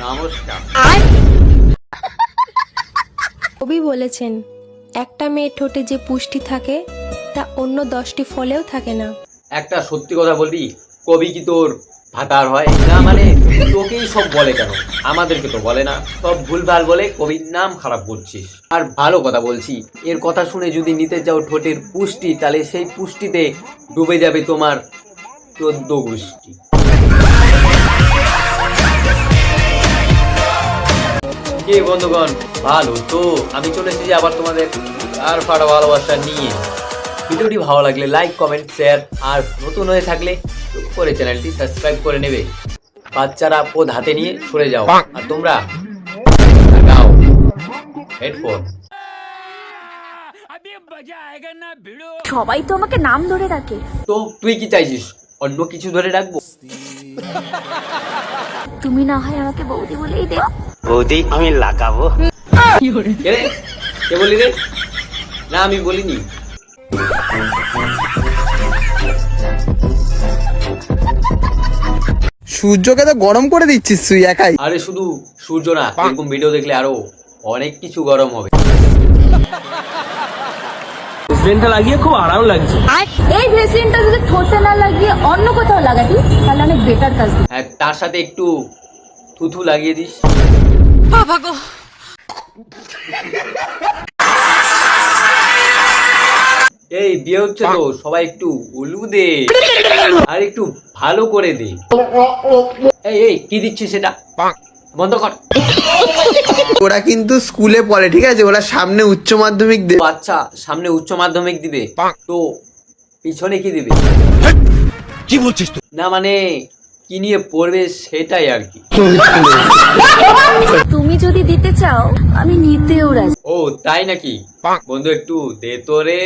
নমস্কার। কবি বলেছেন, একটা মেয়ের ঠোঁটে যে পুষ্টি থাকে তা অন্য 10টি ফলেও থাকে না। একটা সত্যি কথা বলবি, কবি কি তোর ভাতার হয় না? মানে তোকেই সব বলে কেন, আমাদেরকে তো বলে না। সব ভুলভাল বলে কবির নাম খারাপ করছিস। আর ভালো কথা বলছি, এর কথা শুনে যদি নিতে যাও ঠোঁটের পুষ্টি, তাহলে সেই পুষ্টিতে ডুবে যাবে তোমার 14 গোষ্ঠী। কে বন্ধুগণ, ভালো তো? আমি চলে এসেছি আবার তোমাদের আর ফাটা ভালোবাসা নিয়ে। ভিডিওটি ভালো লাগলে লাইক, কমেন্ট, শেয়ার, আর নতুন হয়ে থাকলে করে চ্যানেলটি সাবস্ক্রাইব করে নেবে। বাচ্চারা পদ হাতে নিয়ে সরে যাও, আর তোমরা লাগাও হেডফোন। সবাই তো আমাকে নাম ধরে ডাকে। তো তুই কি চাইছিস, অন্য কিছু ধরে রাখবো? তুমি না হয় আমাকে বৌদি বলেই দেও। বৌদি আমি লাগাবো। কে রে? কে বলি রে? না আমি বলিনি। সূর্যকে তো গরম করে দিচ্ছিস তুই একাই। আরে শুধু সূর্য না, এরকম ভিডিও দেখলে আরো অনেক কিছু গরম হবে। ভেসলিনটা লাগিয়ে খুব আরাম লাগছে। এই ভেসলিনটা যদি ঠোঁটে না লাগিয়ে অন্য কোথাও লাগাতি তাহলে অনেক বেটার কাজ দিত। হ্যাঁ, তার সাথে একটু থুথু লাগিয়ে দিস। বাবা গো, এই বিয়ে হচ্ছে তো, সবাই একটু উলু দে আর একটু ভালো করে দে। এই এই কি দিচ্ছিস সেটা? বন্ধ কর। ওরা কিন্তু স্কুলে পড়ে, ঠিক আছে? ওরা সামনে উচ্চ মাধ্যমিক দেবে। আচ্ছা, সামনে উচ্চ মাধ্যমিক দিবে তো পিছনে কি দিবে? কি বলছিস তুই? না মানে কি নিয়ে পড়বে সেটাই আর কি। তুমি যদি দিতে চাও আমি নিতেও রাজি। ও তাই নাকি? বন্ধু একটু দে তো রে।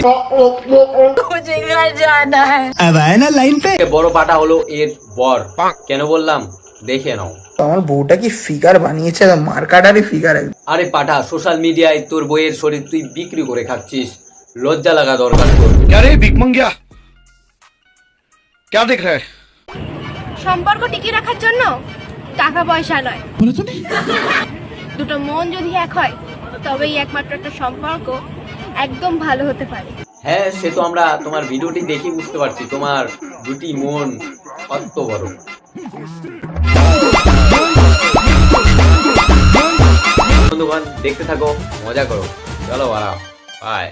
বড় পাটা হলো এর বর। কেন বললাম দেখে নাও। আমার বউটা কি ফিগার বানিয়েছে, মার্কাটারি ফিগার। আরে পাঠা, সোশ্যাল মিডিয়ায় তোর বইয়ের শরীর তুই বিক্রি করে খাচ্ছিস, লজ্জা লাগা দরকার তোর। क्या रे भिक मंगिया, क्या देख रहा है? সম্পর্ক টিকিয়ে রাখার জন্য টাকা পয়সা নয়, দুটো মন যদি এক হয় তবেই একমাত্র একটা সম্পর্ক একদম ভালো হতে পারে। হ্যাঁ, সে তো আমরা তোমার ভিডিওটি দেখে বুঝতে পারছি, তোমার দুটি মন কত বড়। বন্ধুগণ দেখতে থাকো, মজা করো, চলো বাড়া, বাই।